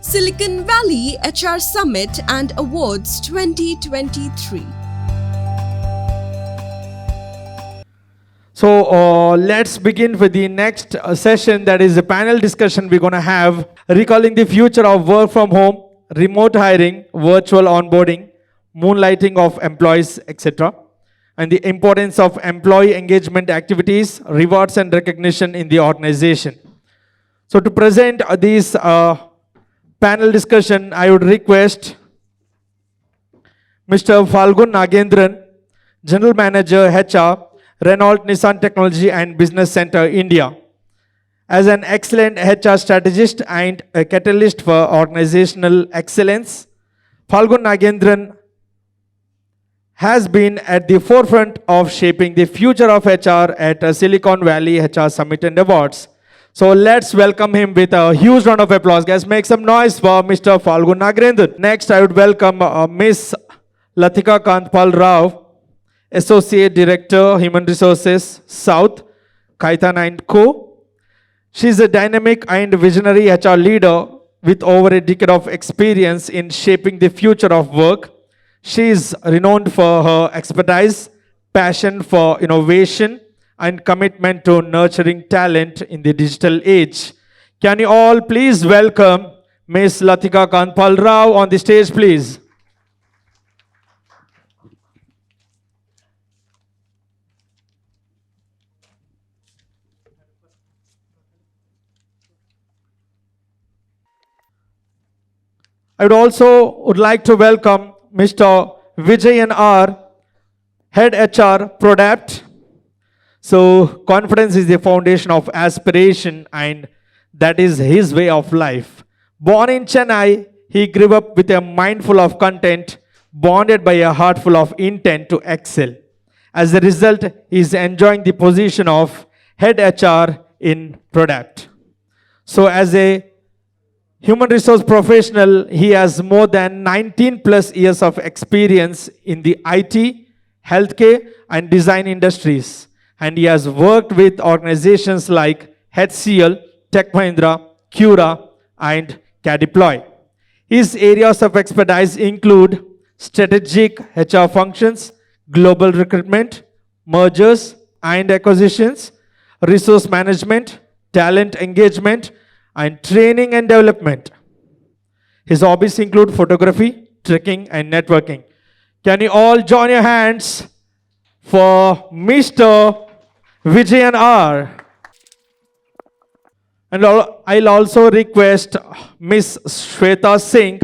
Silicon Valley HR Summit and Awards 2023. So let's begin with the next session, that is a panel discussion we're going to have, recalling the future of work from home, remote hiring, virtual onboarding, moonlighting of employees, etc., and the importance of employee engagement activities, rewards and recognition in the organization. So to present this panel discussion, I would request Mr. Falgun Nagendran, General Manager HR, Renault Nissan Technology and Business Center, India. As an excellent HR strategist and a catalyst for organizational excellence, Falgun Nagendran has been at the forefront of shaping the future of HR at Silicon Valley HR Summit and Awards. So let's welcome him with a huge round of applause. Guys, make some noise for Mr. Falgun Nagendran. Next, I would welcome Miss Latika Kantpal Rao, Associate Director, Human Resources, South, Kaitana & Co. She's a dynamic and visionary HR leader with over a decade of experience in shaping the future of work. She is renowned for her expertise, passion for innovation, and commitment to nurturing talent in the digital age. Can you all please welcome Ms. Latika Kantpal Rao on the stage, please? I would like to welcome Mr. Vijayan R., Head HR, Product. So confidence is the foundation of aspiration, and that is his way of life. Born in Chennai, he grew up with a mind full of content, bonded by a heart full of intent to excel. As a result, he is enjoying the position of Head HR in Product. So as a human resource professional, he has more than 19 plus years of experience in the IT, healthcare, and design industries. And he has worked with organizations like HCL, Tech Mahindra, Cura, and Cadeploy. His areas of expertise include strategic HR functions, global recruitment, mergers and acquisitions, resource management, talent engagement, and training and development. His hobbies include photography, trekking, and networking. Can you all join your hands for Mr. Vijayan R. And I'll also request Ms. Shweta Singh,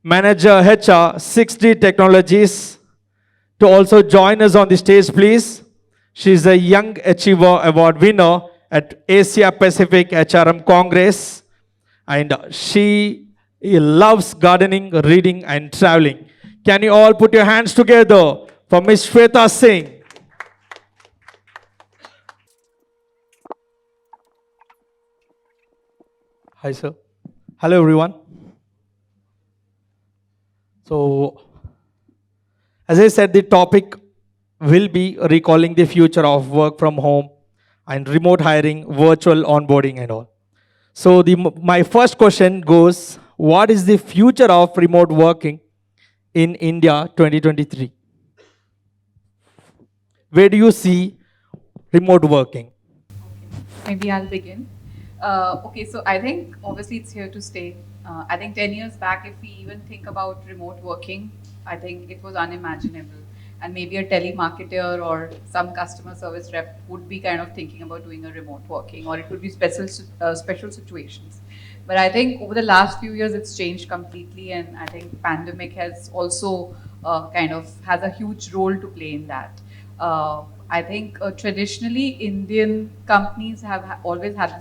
Manager HR, 6D Technologies, to also join us on the stage, please. She's a Young Achiever Award winner at Asia Pacific HRM Congress, and she loves gardening, reading, and traveling. Can you all put your hands together for Ms. Shweta Singh? Hi, sir. Hello, everyone. So, as I said, the topic will be recalling the future of work from home and remote hiring, virtual onboarding and all. So my first question goes, what is the future of remote working in India 2023? Where do you see remote working? Maybe I'll begin. Okay, so I think obviously it's here to stay. I think 10 years back, if we even think about remote working, I think it was unimaginable. And maybe a telemarketer or some customer service rep would be kind of thinking about doing a remote working, or it would be special situations. But I think over the last few years, it's changed completely, and I think pandemic has also has a huge role to play in that. I think traditionally Indian companies have always had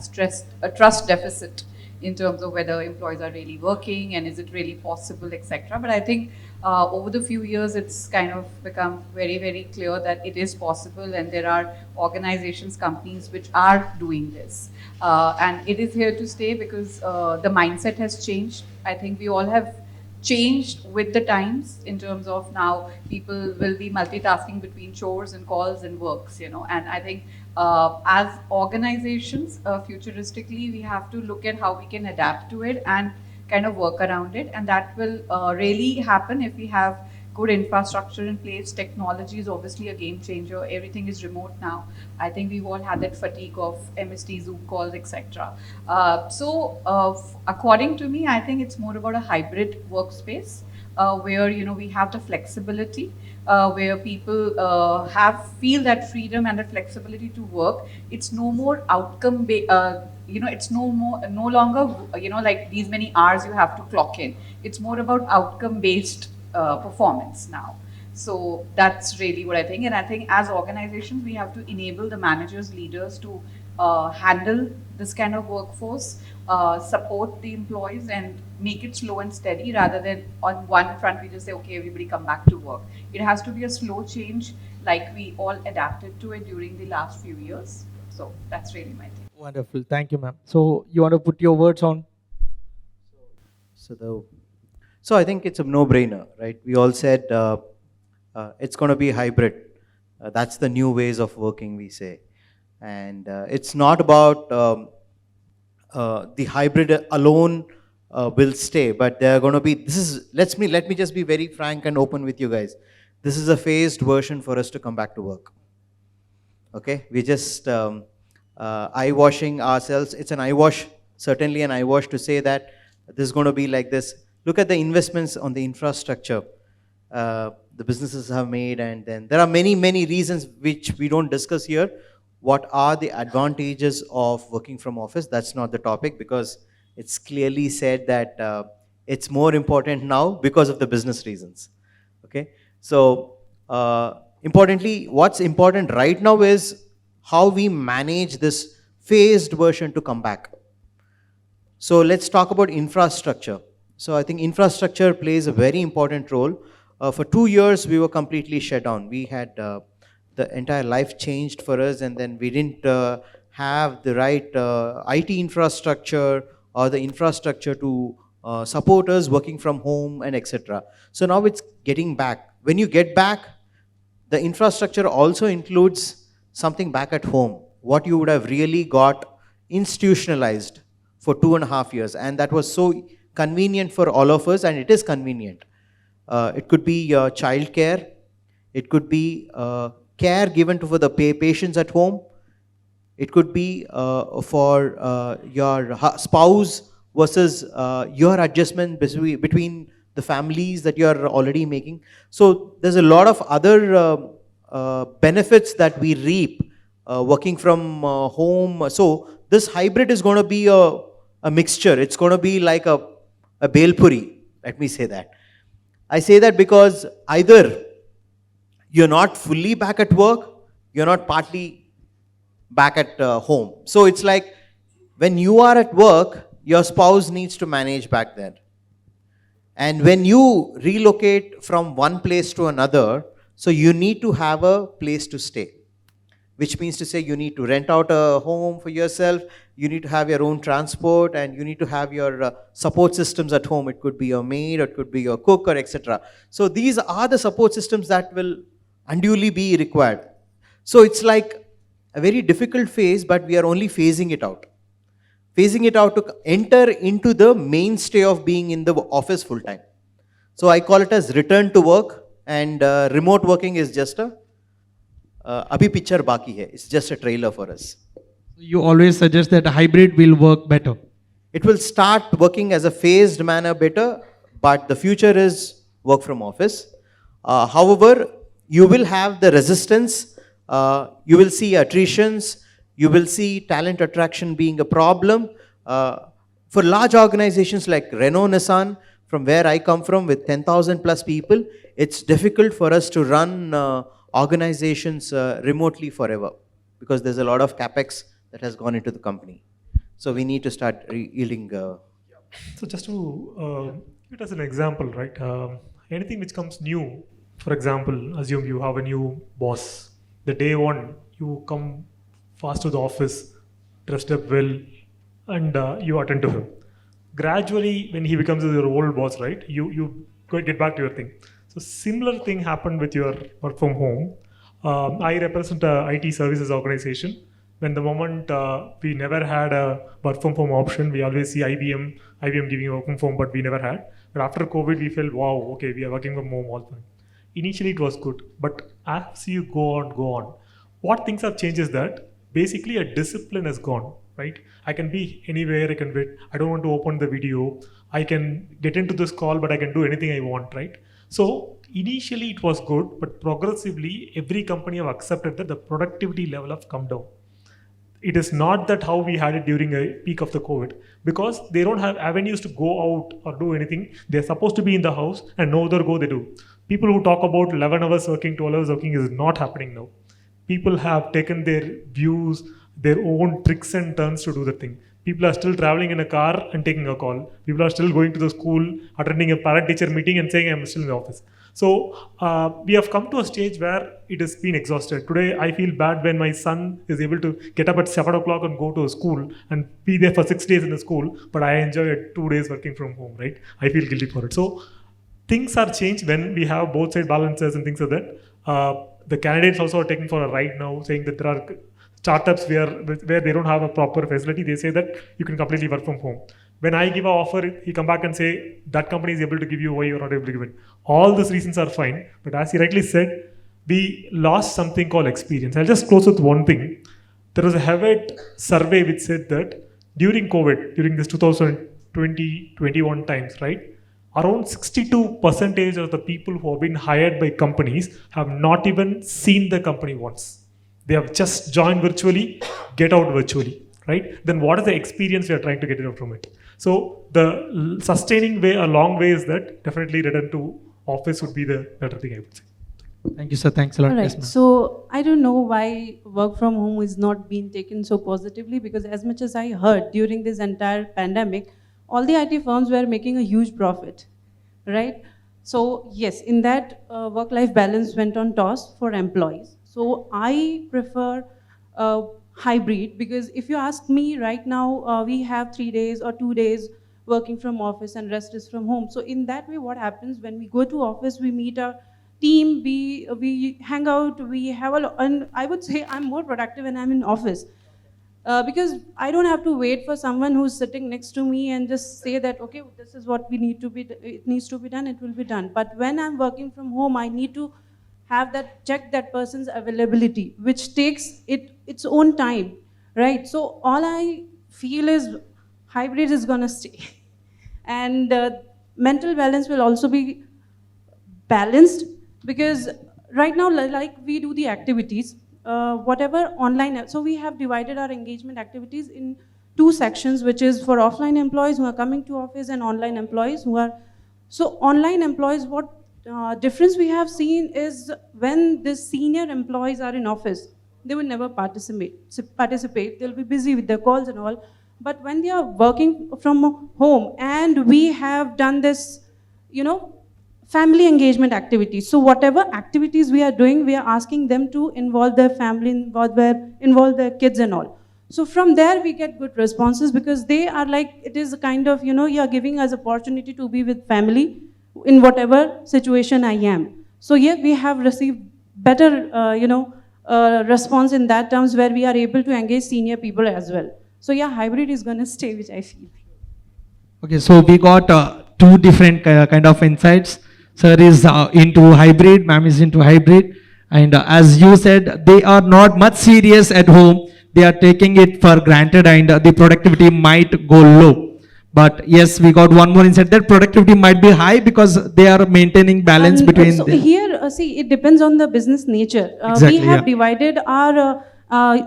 a trust deficit in terms of whether employees are really working and is it really possible, etc. But I think over the few years, it's kind of become very, very clear that it is possible, and there are organizations, companies which are doing this. And it is here to stay because the mindset has changed. I think we all have changed with the times in terms of now people will be multitasking between chores and calls and works, and I think as organizations, futuristically, we have to look at how we can adapt to it and kind of work around it, and that will really happen if we have good infrastructure in place. Technology is obviously a game changer. Everything is remote now. I think we've all had that fatigue of MST, Zoom calls, etc. According to me, I think it's more about a hybrid workspace where we have the flexibility, where people have feel that freedom and the flexibility to work. It's no more it's no longer like these many hours you have to clock in. It's more about outcome based performance now. So that's really what I think. And I think as organizations, we have to enable the managers, leaders to handle this kind of workforce, support the employees, and make it slow and steady rather than on one front we just say, okay, everybody come back to work. It has to be a slow change, like we all adapted to it during the last few years. So that's really my thing. Wonderful. Thank you, ma'am. So you want to put your words on? So I think it's a no-brainer, right? We all said it's going to be hybrid. That's the new ways of working, we say. And it's not about the hybrid alone will stay, but they're going to be, let me just be very frank and open with you guys. This is a phased version for us to come back to work. Okay, we just eye-washing ourselves. It's an eye-wash, certainly an eye-wash to say that this is going to be like this. Look at the investments on the infrastructure the businesses have made, and then there are many, many reasons which we don't discuss here. What are the advantages of working from office? That's not the topic, because it's clearly said that it's more important now because of the business reasons. Okay, so importantly, what's important right now is how we manage this phased version to come back. So let's talk about infrastructure. So I think infrastructure plays a very important role. For 2 years, we were completely shut down. We had the entire life changed for us, and then we didn't have the right IT infrastructure or the infrastructure to support us working from home and etc. So now it's getting back. When you get back, the infrastructure also includes something back at home, what you would have really got institutionalized for 2.5 years. And that was so convenient for all of us, and it is convenient. It could be child care, it could be care given to for the patients at home, it could be for your spouse versus your adjustment between the families that you are already making. So there's a lot of other benefits that we reap working from home. So this hybrid is going to be a mixture. It's going to be like a belpuri, let me say that. I say that because either you're not fully back at work, you're not partly back at home. So it's like when you are at work, your spouse needs to manage back there. And when you relocate from one place to another, so you need to have a place to stay, which means to say you need to rent out a home for yourself, you need to have your own transport, and you need to have your support systems at home. It could be your maid, or it could be your cook, or etc. So these are the support systems that will unduly be required. So it's like a very difficult phase, but we are only phasing it out. Phasing it out to enter into the mainstay of being in the office full time. So I call it as return to work, and remote working is just a abhi picture baki hai. It's just a trailer for us. You always suggest that a hybrid will work better. It will start working as a phased manner better, but the future is work from office. However, you will have the resistance, you will see attritions, you will see talent attraction being a problem. For large organizations like Renault, Nissan, from where I come from with 10,000 plus people, it's difficult for us to run organizations remotely forever, because there's a lot of capex that has gone into the company. So we need to start yielding. So just to it as an example, right? Anything which comes new, for example, assume you have a new boss. The day one, you come fast to the office, dressed up well, and you attend to him. Gradually, when he becomes your old boss, right? You get back to your thing. So similar thing happened with your work from home. I represent a IT services organization. When the moment we never had a work from home option, we always see IBM giving work from home, but we never had. But after COVID, we felt, wow, okay, we are working from home all the time. Initially, it was good, but as you go on, what things have changed is that basically a discipline has gone, right? I can be anywhere, I can wait. I don't want to open the video. I can get into this call, but I can do anything I want, right? So initially it was good, but progressively every company have accepted that the productivity level have come down. It is not that how we had it during a peak of the COVID, because they don't have avenues to go out or do anything. They're supposed to be in the house and no other go they do. People who talk about 11 hours working, 12 hours working is not happening now. People have taken their views, their own tricks and turns to do the thing. People are still traveling in a car and taking a call. People are still going to the school, attending a parent-teacher meeting and saying, I'm still in the office. So we have come to a stage where it has been exhausted. Today, I feel bad when my son is able to get up at 7 o'clock and go to a school and be there for 6 days in the school, but I enjoy it 2 days working from home, right? I feel guilty for it. So things are changed when we have both side balances and things like that. The candidates also are taking for a ride now, saying that there are startups where they don't have a proper facility. They say that you can completely work from home. When I give an offer, he come back and say that company is able to give you why you're not able to give it. All these reasons are fine, but as he rightly said, we lost something called experience. I'll just close with one thing. There was a Harvard survey which said that during COVID, during this 2020-21 times, right? Around 62% of the people who have been hired by companies have not even seen the company once. They have just joined virtually, get out virtually, right? Then what is the experience we are trying to get out from it? So the sustaining way, a long way is that definitely return to office would be the better thing I would say. Thank you, sir. Thanks a lot. All right. Yes, ma'am. So I don't know why work from home is not being taken so positively, because as much as I heard during this entire pandemic, all the IT firms were making a huge profit, right? So yes, in that work-life balance went on toss for employees. So I prefer hybrid, because if you ask me right now, we have 3 days or 2 days working from office and rest is from home. So in that way, what happens when we go to office, we meet our team, we hang out, we have and I would say I'm more productive when I'm in office. Because I don't have to wait for someone who's sitting next to me and just say that, okay, this is what it needs to be done, it will be done. But when I'm working from home, I need to have check that person's availability, which takes its own time, right? So all I feel is hybrid is gonna stay. And mental balance will also be balanced, because right now, like we do the activities, whatever online, so we have divided our engagement activities in 2 sections, which is for offline employees who are coming to office and online employees who are, so online employees, what difference we have seen is when the senior employees are in office, they will never participate, they'll be busy with their calls and all. But when they are working from home, and we have done this, family engagement activities. So whatever activities we are doing, we are asking them to involve their family, involve their kids and all. So from there we get good responses, because they are like, it is a kind of, you are giving us opportunity to be with family in whatever situation I am. So yeah, we have received better, response in that terms, where we are able to engage senior people as well. So yeah, hybrid is going to stay, which I feel. Okay, so we got 2 different kind of insights. Sir is into hybrid, ma'am is into hybrid. And as you said, they are not much serious at home. They are taking it for granted, and the productivity might go low. But yes, we got one more insight that productivity might be high because they are maintaining balance between so them. here, see, it depends on the business nature. Exactly, we have yeah. divided our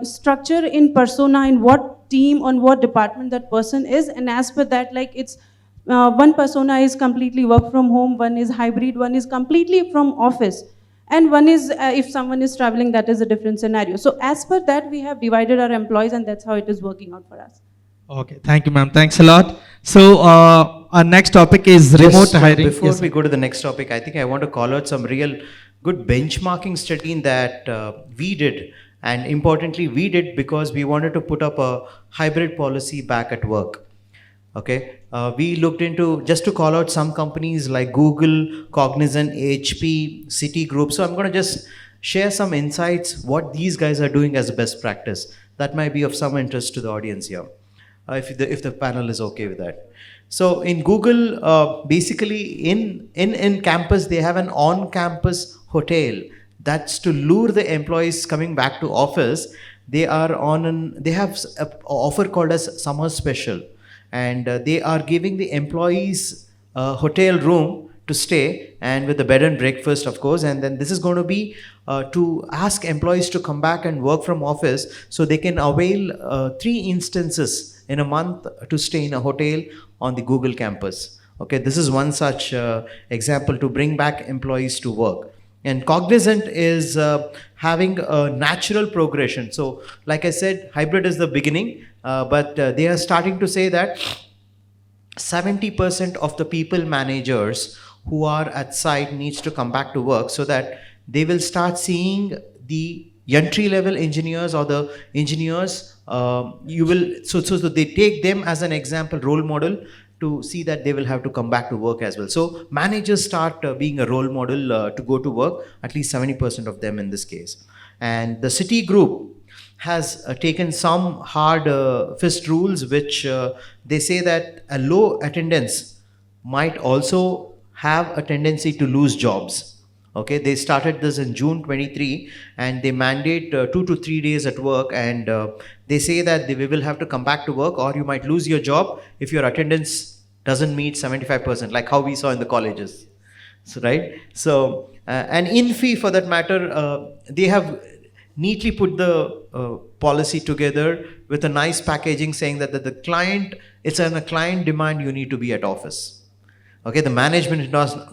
structure in persona, in what team, on what department that person is, and as per that, like it's one persona is completely work from home, one is hybrid, one is completely from office, and one is if someone is traveling, that is a different scenario. So as per that, we have divided our employees, and that's how it is working out for us. Okay, thank you, ma'am. Thanks a lot. So our next topic is remote hiring. Before Yes, we go to the next topic, I think I want to call out some real good benchmarking study that we did. And importantly, we did because we wanted to put up a hybrid policy back at work. Okay, we looked into, just to call out some companies like Google, Cognizant, HP, Citigroup. So I'm going to just share some insights, what these guys are doing as a best practice. That might be of some interest to the audience here, if the panel is okay with that. So in Google, basically in campus, they have an on-campus hotel. That's to lure the employees coming back to office. They are they have an offer called as summer special, and they are giving the employees a hotel room to stay, and with the bed and breakfast, of course. And then this is going to be to ask employees to come back and work from office, so they can avail 3 instances in a month to stay in a hotel on the Google campus. Okay, this is one such example to bring back employees to work. And Cognizant is having a natural progression. So, like I said, hybrid is the beginning, but they are starting to say that 70% of the people managers who are at site needs to come back to work, so that they will start seeing the entry level engineers or the engineers. So they take them as an example, role model, to see that they will have to come back to work as well. So managers start being a role model to go to work, at least 70% of them in this case. And the City Group has taken some hard fist rules, which they say that a low attendance might also have a tendency to lose jobs. Okay, they started this in June 23, and they mandate 2 to 3 days at work, and they say that we will have to come back to work, or you might lose your job if your attendance doesn't meet 75%, like how we saw in the colleges. So, right? So, and INFI, for that matter, they have neatly put the policy together with a nice packaging, saying that the client, it's a client demand, you need to be at office. Okay, the management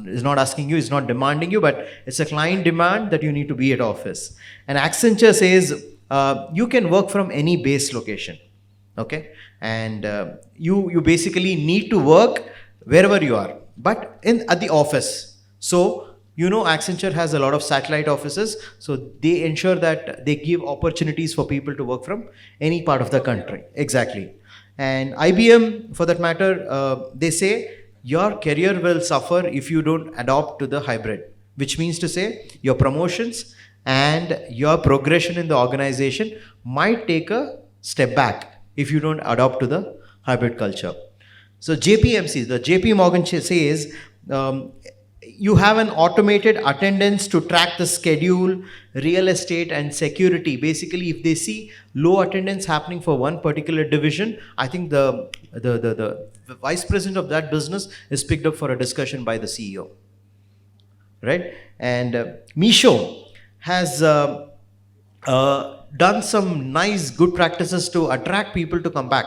is not asking you, is not demanding you, but it's a client demand that you need to be at office. And Accenture says you can work from any base location. Okay, and you basically need to work wherever you are, but at the office. So Accenture has a lot of satellite offices, so they ensure that they give opportunities for people to work from any part of the country. Exactly. And IBM, for that matter, they say your career will suffer if you don't adopt to the hybrid, which means to say your promotions and your progression in the organization might take a step back if you don't adopt to the hybrid culture. So JPMC, the JP Morgan says, you have an automated attendance to track the schedule, real estate, and security. Basically, if they see low attendance happening for one particular division, I think the vice president of that business is picked up for a discussion by the CEO. Right? And Misho has done some nice, good practices to attract people to come back.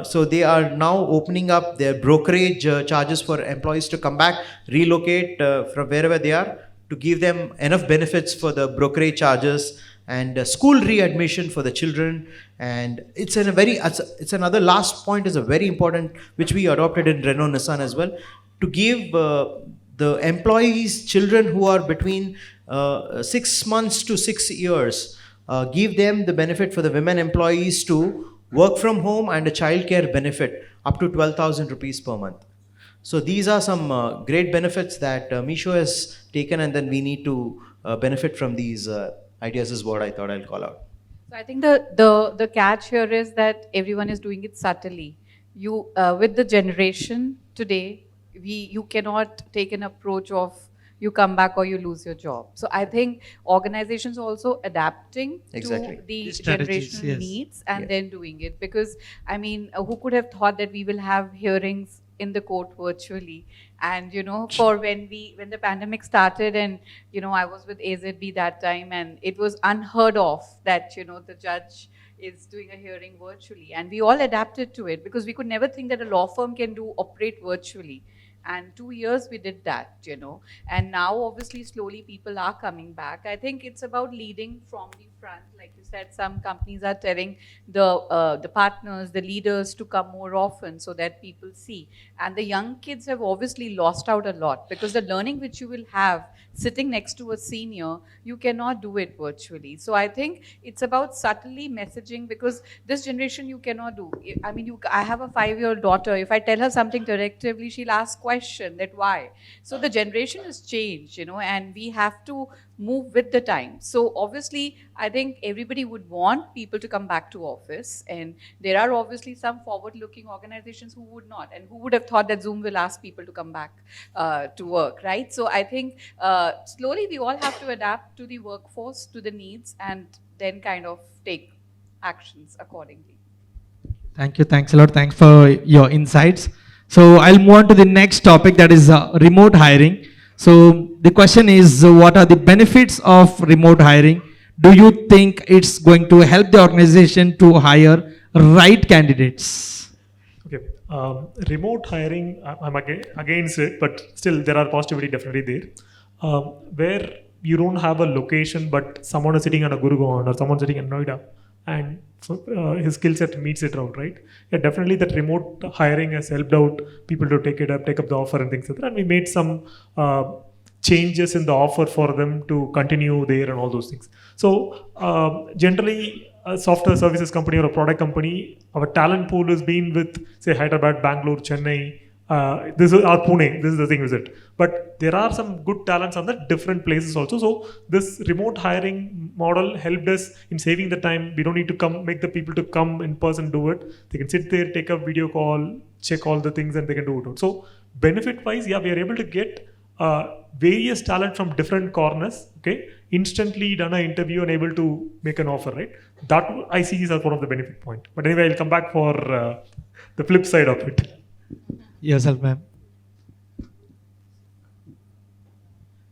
So they are now opening up their brokerage charges for employees to come back, relocate from wherever they are, to give them enough benefits for the brokerage charges, and school readmission for the children. And it's another last point is a very important, which we adopted in Renault Nissan as well, to give the employees children who are between 6 months to 6 years, give them the benefit for the women employees to work from home, and a childcare benefit up to 12,000 rupees per month. So these are some great benefits that Misho has taken, and then we need to benefit from these ideas, is what I thought I'll call out. So I think the catch here is that everyone is doing it subtly. You with the generation today, you cannot take an approach of you come back or you lose your job. So I think organizations are also adapting Exactly. to the Strategies, generational yes. needs and then doing it. Because I mean, who could have thought that we will have hearings in the court virtually? And for when the pandemic started, and I was with AZB that time, and it was unheard of that the judge is doing a hearing virtually, and we all adapted to it because we could never think that a law firm can operate virtually. And 2 years we did that, and now obviously slowly people are coming back. I think it's about leading from the front. Like you said, some companies are telling the partners, the leaders to come more often so that people see. And the young kids have obviously lost out a lot, because the learning which you will have sitting next to a senior, you cannot do it virtually. So I think it's about subtly messaging, because this generation you cannot do. I mean, I have a 5-year-old daughter. If I tell her something directly, she'll ask question that why. So the generation has changed, and we have to move with the time. So obviously, I think everybody would want people to come back to office, and there are obviously some forward-looking organizations who would not, and who would have thought that Zoom will ask people to come back to work, right? So I think slowly we all have to adapt to the workforce, to the needs, and then kind of take actions accordingly. Thank you. Thanks a lot. Thanks for your insights. So I'll move on to the next topic, that is remote hiring. So the question is, what are the benefits of remote hiring? Do you think it's going to help the organization to hire right candidates? Okay, remote hiring, I'm against it, but still there are positivity definitely there. Where you don't have a location, but someone is sitting on a Gurgaon or someone sitting in Noida, and his skill set meets it out, right? Yeah, definitely that remote hiring has helped out people to take up the offer and things like that. And we made some changes in the offer for them to continue there and all those things. So generally, a software services company or a product company, our talent pool has been with, say, Hyderabad, Bangalore, Chennai. This is our Pune. This is the thing with it. But there are some good talents on the different places also. So this remote hiring model helped us in saving the time. We don't need to make the people to come in person do it. They can sit there, take a video call, check all the things, and they can do it. So benefit-wise, yeah, we are able to get various talent from different corners. Okay, instantly done an interview and able to make an offer. Right. That I see is as one of the benefit point. But anyway, I'll come back for the flip side of it. Yourself, ma'am.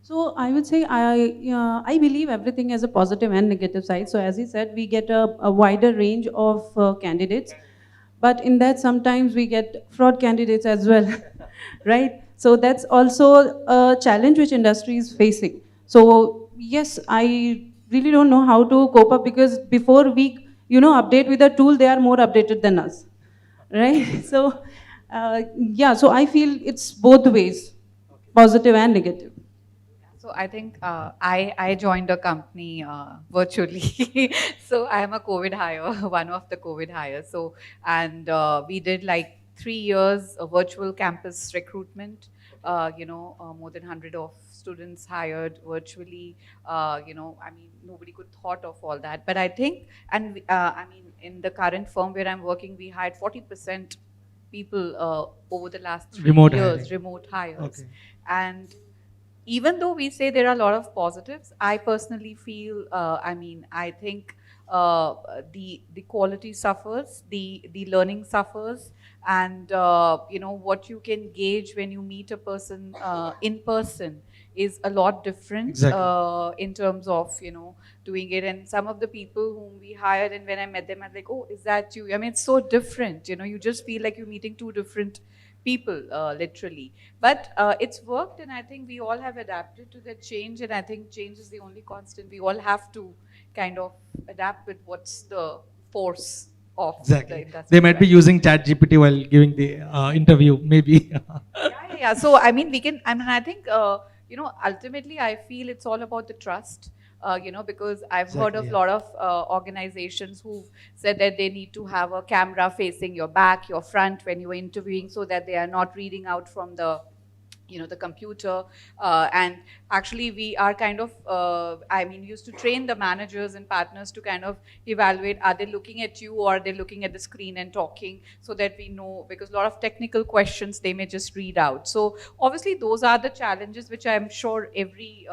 So I would say I believe everything has a positive and negative side. So as he said, we get a wider range of candidates, but in that sometimes we get fraud candidates as well, right? So that's also a challenge which industry is facing. So yes, I really don't know how to cope up, because before we update with the tool, they are more updated than us, right? So yeah, so I feel it's both ways, positive and negative. So I think I joined a company virtually. So I am a COVID hire, one of the COVID hires. So, and we did like 3 years of virtual campus recruitment. More than 100 of students hired virtually. I mean, nobody could thought of all that. But I think, and I mean, in the current firm where I'm working, we hired 40% people over the last 3 Remote years, hiring. remote hires. Okay. And even though we say there are a lot of positives, I personally feel, I think the quality suffers, the learning suffers, and what you can gauge when you meet a person in person is a lot different. Exactly. In terms of doing it. And some of the people whom we hired, and when I met them, I'm like, oh, is that you? I mean, it's so different. You just feel like you're meeting two different people, literally. But it's worked, and I think we all have adapted to that change, and I think change is the only constant. We all have to kind of adapt with what's the force of the Exactly. industry. They might be right? using ChatGPT while giving the interview, maybe. Yeah. So I mean, I think ultimately, I feel it's all about the trust. Because I've heard of a Exactly, lot of organizations who've said that they need to have a camera facing your back, your front when you're interviewing, so that they are not reading out from the computer. And actually we are kind of, used to train the managers and partners to kind of evaluate, are they looking at you or are they looking at the screen and talking, so that we know, because a lot of technical questions they may just read out. So obviously those are the challenges which I'm sure every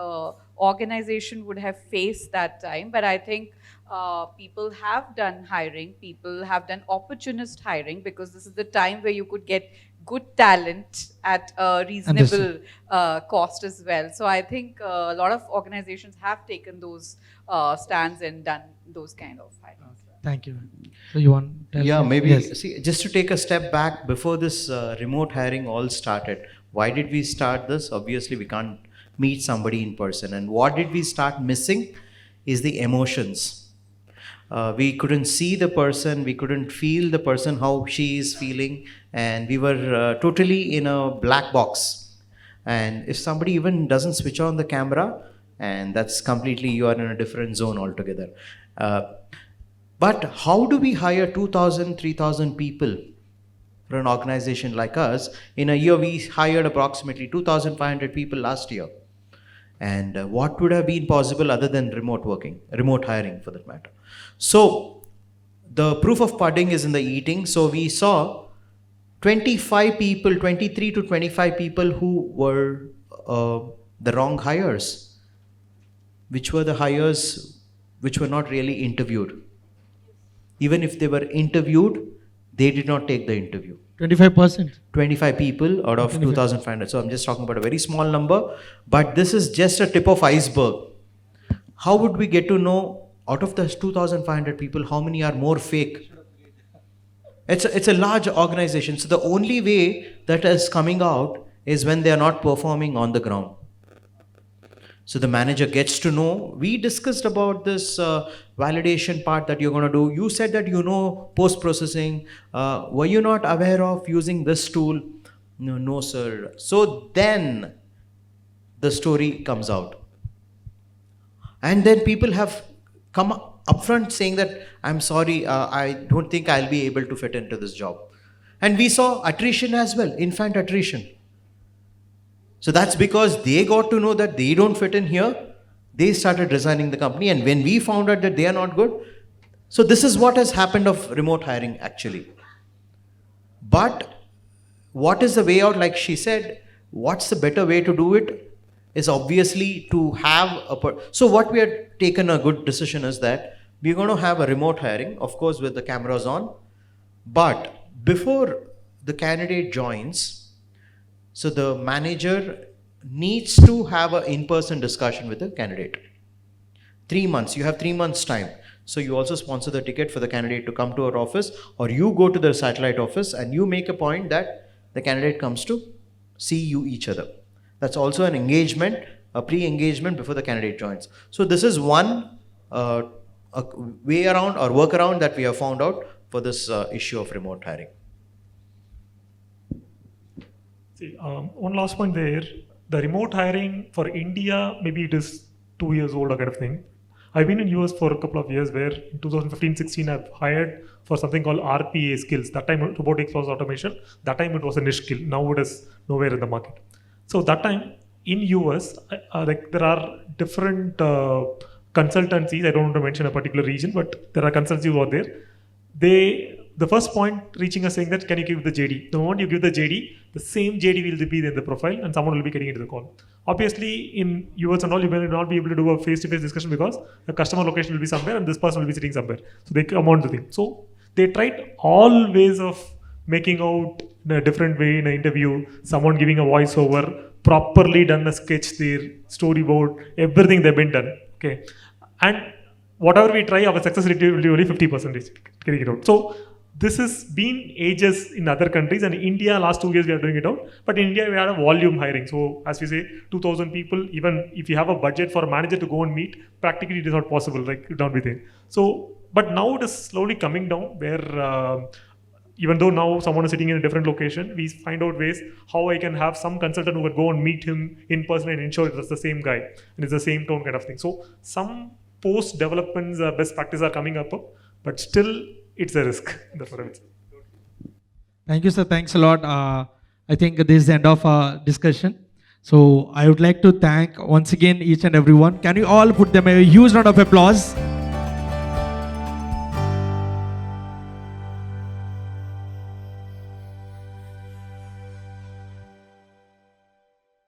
organization would have faced that time. But I think people have done hiring, people have done opportunist hiring, because this is the time where you could get good talent at a reasonable cost as well. So I think a lot of organizations have taken those stands and done those kind of hiring. Thank you. So you want to tell Yeah, me? maybe, Yes. see, just to take a step back, before this remote hiring all started, why did we start this? Obviously, we can't meet somebody in person. And what did we start missing is the emotions. We couldn't see the person, we couldn't feel the person, how she is feeling, and we were totally in a black box. And if somebody even doesn't switch on the camera, and that's completely, you are in a different zone altogether. But how do we hire 2,000, 3,000 people for an organization like us? In a year, we hired approximately 2,500 people last year. And what would have been possible other than remote working, remote hiring for that matter. So the proof of pudding is in the eating. So we saw 25 people, 23 to 25 people who were the wrong hires, which were the hires which were not really interviewed. Even if they were interviewed, they did not take the interview. 25%. 25 people out of 2,500. So I'm just talking about a very small number, but this is just a tip of iceberg. How would we get to know out of the 2,500 people, how many are more fake? It's a large organization. So the only way that is coming out is when they are not performing on the ground. So the manager gets to know. We discussed about this validation part that you're going to do. You said that you know post-processing. Were you not aware of using this tool? No, sir. So then the story comes out. And then people have come upfront saying that, I'm sorry, I don't think I'll be able to fit into this job. And we saw attrition as well, infant attrition. So that's because they got to know that they don't fit in here. They started resigning the company. And when we found out that they are not good, so this is what has happened of remote hiring actually. But what is the way out? Like she said, what's the better way to do it? Is obviously to have so what we had taken a good decision is that we're going to have a remote hiring, of course, with the cameras on. But before the candidate joins, so the manager needs to have an in-person discussion with the candidate. 3 months, you have 3 months time. So you also sponsor the ticket for the candidate to come to our office, or you go to the satellite office and you make a point that the candidate comes to see you each other. That's also an engagement, a pre-engagement before the candidate joins. So this is one a way around or workaround that we have found out for this issue of remote hiring. See, one last point there. The remote hiring for India, maybe it is 2 years old or kind of thing. I've been in US for a couple of years where in 2015-16 I've hired for something called RPA skills. That time robotics was automation. That time it was a niche skill. Now it is nowhere in the market. So that time in US, like there are different consultancies. I don't want to mention a particular region, but there are consultancies over there. The first point reaching us saying that, can you give the JD? The moment you give the JD, the same JD will be in the profile and someone will be getting into the call. Obviously in US and all, you may not be able to do a face-to-face discussion because the customer location will be somewhere and this person will be sitting somewhere. So they come on to the thing. So they tried all ways of making out in a different way in an interview, someone giving a voiceover, properly done a sketch there, storyboard, everything they've been done. Okay. And whatever we try, our success rate will be only 50% getting it out. So this has been ages in other countries, and in India, last 2 years we are doing it out. But in India, we had a volume hiring. So as we say, 2,000 people, even if you have a budget for a manager to go and meet, practically it is not possible, like down within. So, but now it is slowly coming down where even though now someone is sitting in a different location, we find out ways how I can have some consultant who would go and meet him in person and ensure it's the same guy and it's the same tone kind of thing. So some post developments, best practices are coming up, but still it's a risk. That's what I would say. Thank you, sir. Thanks a lot. I think this is the end of our discussion. So I would like to thank once again each and everyone. Can you all put them a huge round of applause?